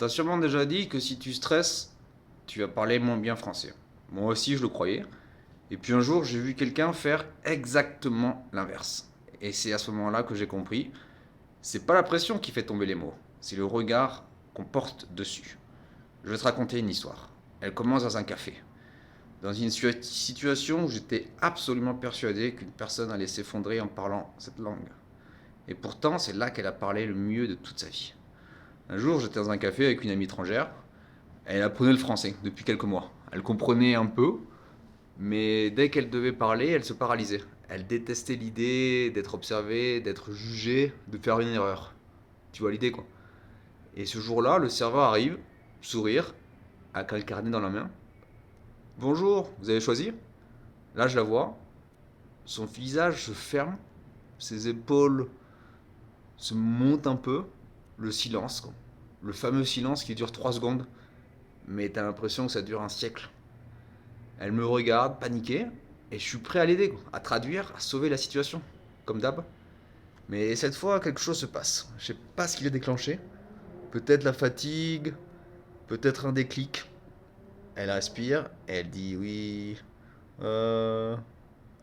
T'as sûrement déjà dit que si tu stresses, tu vas parler moins bien français. Moi aussi, je le croyais. Et puis un jour, j'ai vu quelqu'un faire exactement l'inverse. Et c'est à ce moment-là que j'ai compris, c'est pas la pression qui fait tomber les mots, c'est le regard qu'on porte dessus. Je vais te raconter une histoire. Elle commence dans un café. Dans une situation où j'étais absolument persuadé qu'une personne allait s'effondrer en parlant cette langue. Et pourtant, c'est là qu'elle a parlé le mieux de toute sa vie. Un jour, j'étais dans un café avec une amie étrangère. Elle apprenait le français depuis quelques mois. Elle comprenait un peu, mais dès qu'elle devait parler, elle se paralysait. Elle détestait l'idée d'être observée, d'être jugée, de faire une erreur. Tu vois l'idée quoi. Et ce jour-là, le serveur arrive, sourire, avec un carnet dans la main. Bonjour, vous avez choisi? Là, je la vois. Son visage se ferme, ses épaules se montent un peu. Le silence, quoi. Le fameux silence qui dure 3 secondes, mais t'as l'impression que ça dure un siècle. Elle me regarde, paniquée, et je suis prêt à l'aider, à traduire, à sauver la situation, comme d'hab. Mais cette fois, quelque chose se passe. Je sais pas ce qui l'a déclenché. Peut-être la fatigue, peut-être un déclic. Elle respire, et elle dit oui. Euh.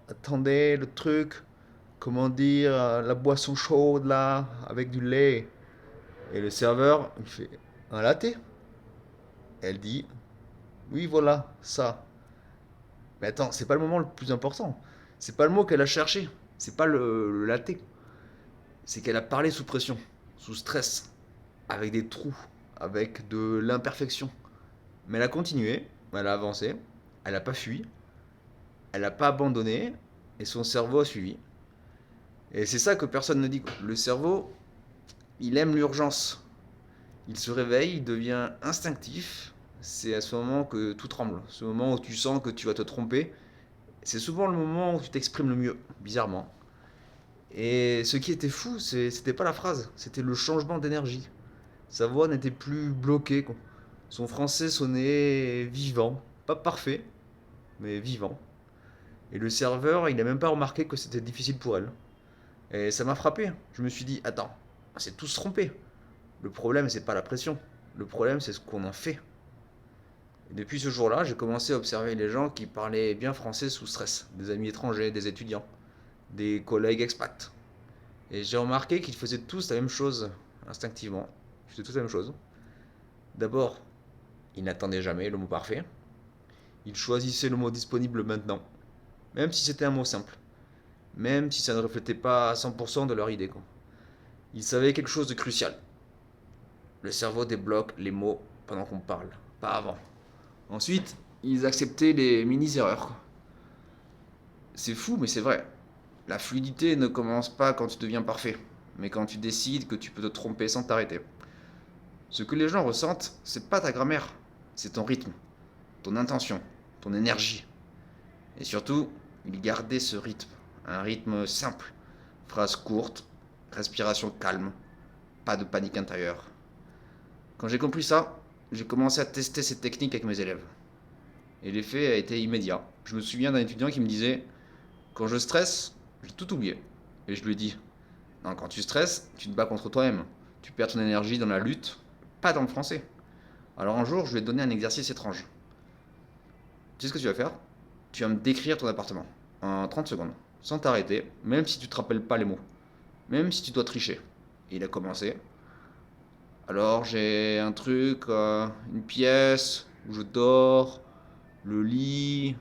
Attendez, le truc. Comment dire, la boisson chaude là, avec du lait. Et le serveur, il fait un latte. Elle dit oui, voilà, ça. Mais attends, c'est pas le moment le plus important. C'est pas le mot qu'elle a cherché. C'est pas le latte. C'est qu'elle a parlé sous pression, sous stress, avec des trous, avec de l'imperfection. Mais elle a continué, elle a avancé, elle a pas fui, elle a pas abandonné, et son cerveau a suivi. Et c'est ça que personne ne dit. Le cerveau, il aime l'urgence. Il se réveille, il devient instinctif. C'est à ce moment que tout tremble. Ce moment où tu sens que tu vas te tromper. C'est souvent le moment où tu t'exprimes le mieux, bizarrement. Et ce qui était fou, c'était pas la phrase, c'était le changement d'énergie. Sa voix n'était plus bloquée, quoi. Son français sonnait vivant, pas parfait, mais vivant. Et le serveur, il n'a même pas remarqué que c'était difficile pour elle. Et ça m'a frappé. Je me suis dit, attends, c'est tout se tromper. Le problème, c'est pas la pression. Le problème, c'est ce qu'on en fait. Et depuis ce jour-là, j'ai commencé à observer les gens qui parlaient bien français sous stress. Des amis étrangers, des étudiants, des collègues expats. Et j'ai remarqué qu'ils faisaient tous la même chose, instinctivement. Ils faisaient tous la même chose. D'abord, ils n'attendaient jamais le mot parfait. Ils choisissaient le mot disponible maintenant, même si c'était un mot simple. Même si ça ne reflétait pas à 100% de leur idée, quoi. Ils savaient quelque chose de crucial. Le cerveau débloque les mots pendant qu'on parle, pas avant. Ensuite, ils acceptaient les mini-erreurs. C'est fou, mais c'est vrai. La fluidité ne commence pas quand tu deviens parfait, mais quand tu décides que tu peux te tromper sans t'arrêter. Ce que les gens ressentent, c'est pas ta grammaire, c'est ton rythme, ton intention, ton énergie. Et surtout, ils gardaient ce rythme, un rythme simple. Phrase courte, respiration calme, pas de panique intérieure. Quand j'ai compris ça, j'ai commencé à tester ces techniques avec mes élèves. Et l'effet a été immédiat. Je me souviens d'un étudiant qui me disait: quand je stresse, j'ai tout oublié. Et je lui ai dit: non, quand tu stresses, tu te bats contre toi-même. Tu perds ton énergie dans la lutte, pas dans le français. Alors un jour, je lui ai donné un exercice étrange. Tu sais ce que tu vas faire? Tu vas me décrire ton appartement en 30 secondes, sans t'arrêter, même si tu te rappelles pas les mots, même si tu dois tricher. Et il a commencé. Alors j'ai un truc, une pièce où je dors, le lit.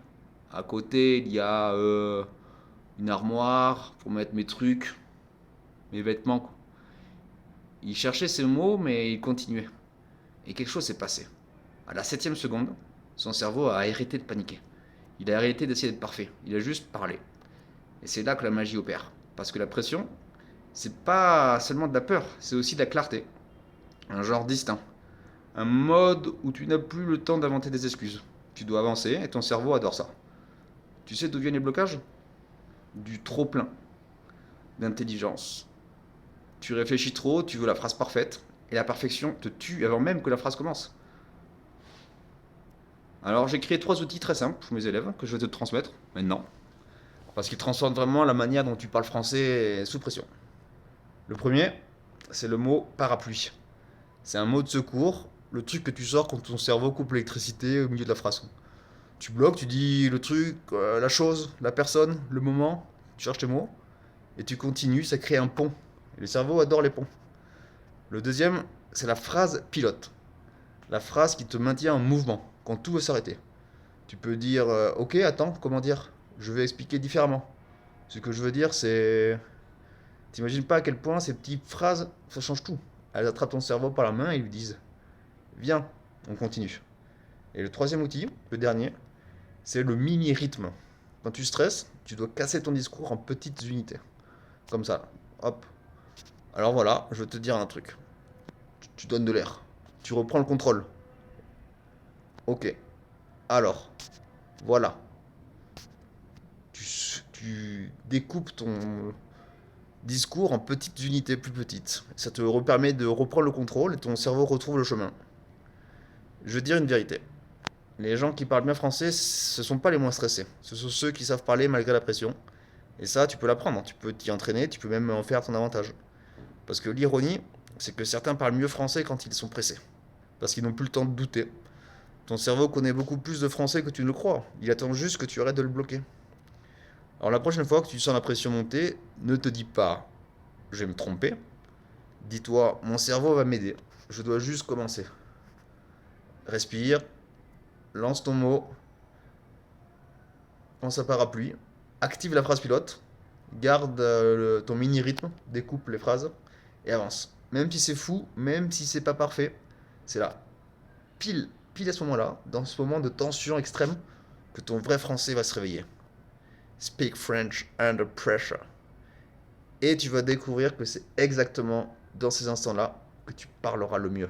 À côté, il y a une armoire pour mettre mes trucs, mes vêtements, quoi. Il cherchait ces mots, mais il continuait. Et quelque chose s'est passé. À la 7e seconde, son cerveau a arrêté de paniquer. Il a arrêté d'essayer d'être parfait. Il a juste parlé. Et c'est là que la magie opère. Parce que la pression, c'est pas seulement de la peur, c'est aussi de la clarté. Un genre distinct. Un mode où tu n'as plus le temps d'inventer des excuses. Tu dois avancer et ton cerveau adore ça. Tu sais d'où viennent les blocages? Du trop plein, d'intelligence. Tu réfléchis trop, tu veux la phrase parfaite, et la perfection te tue avant même que la phrase commence. Alors j'ai créé 3 outils très simples pour mes élèves que je vais te transmettre maintenant, parce qu'ils transforment vraiment la manière dont tu parles français sous pression. Le premier, c'est le mot parapluie. C'est un mot de secours le truc que tu sors quand ton cerveau coupe l'électricité au milieu de la phrase. Tu bloques, tu dis le truc, la chose, la personne, le moment, tu cherches tes mots, et tu continues, ça crée un pont. Et le cerveau adore les ponts. Le deuxième, c'est la phrase pilote. La phrase qui te maintient en mouvement, quand tout veut s'arrêter. Tu peux dire, ok, attends, comment dire? Je vais expliquer différemment. Ce que je veux dire, c'est... T'imagines pas à quel point ces petites phrases, ça change tout. Elles attrapent ton cerveau par la main et lui disent, viens, on continue. Et le troisième outil, le dernier, c'est le mini-rythme. Quand tu stresses, tu dois casser ton discours en petites unités. Comme ça, hop. Alors voilà, je veux te dire un truc. Tu donnes de l'air. Tu reprends le contrôle. Ok. Alors, voilà. Tu découpes ton discours en petites unités plus petites. Ça te permet de reprendre le contrôle et ton cerveau retrouve le chemin. Je veux dire une vérité. Les gens qui parlent bien français, ce sont pas les moins stressés. Ce sont ceux qui savent parler malgré la pression. Et ça, tu peux l'apprendre. Tu peux t'y entraîner, tu peux même en faire ton avantage. Parce que l'ironie, c'est que certains parlent mieux français quand ils sont pressés. Parce qu'ils n'ont plus le temps de douter. Ton cerveau connaît beaucoup plus de français que tu ne le crois. Il attend juste que tu arrêtes de le bloquer. Alors la prochaine fois que tu sens la pression monter, ne te dis pas je vais me tromper. Dis-toi mon cerveau va m'aider. Je dois juste commencer. Respire, lance ton mot, pense à parapluie, active la phrase pilote, garde ton mini rythme, découpe les phrases et avance. Même si c'est fou, même si c'est pas parfait, c'est là, pile à ce moment-là, dans ce moment de tension extrême, que ton vrai français va se réveiller. Speak French under pressure. Et tu vas découvrir que c'est exactement dans ces instants-là que tu parleras le mieux.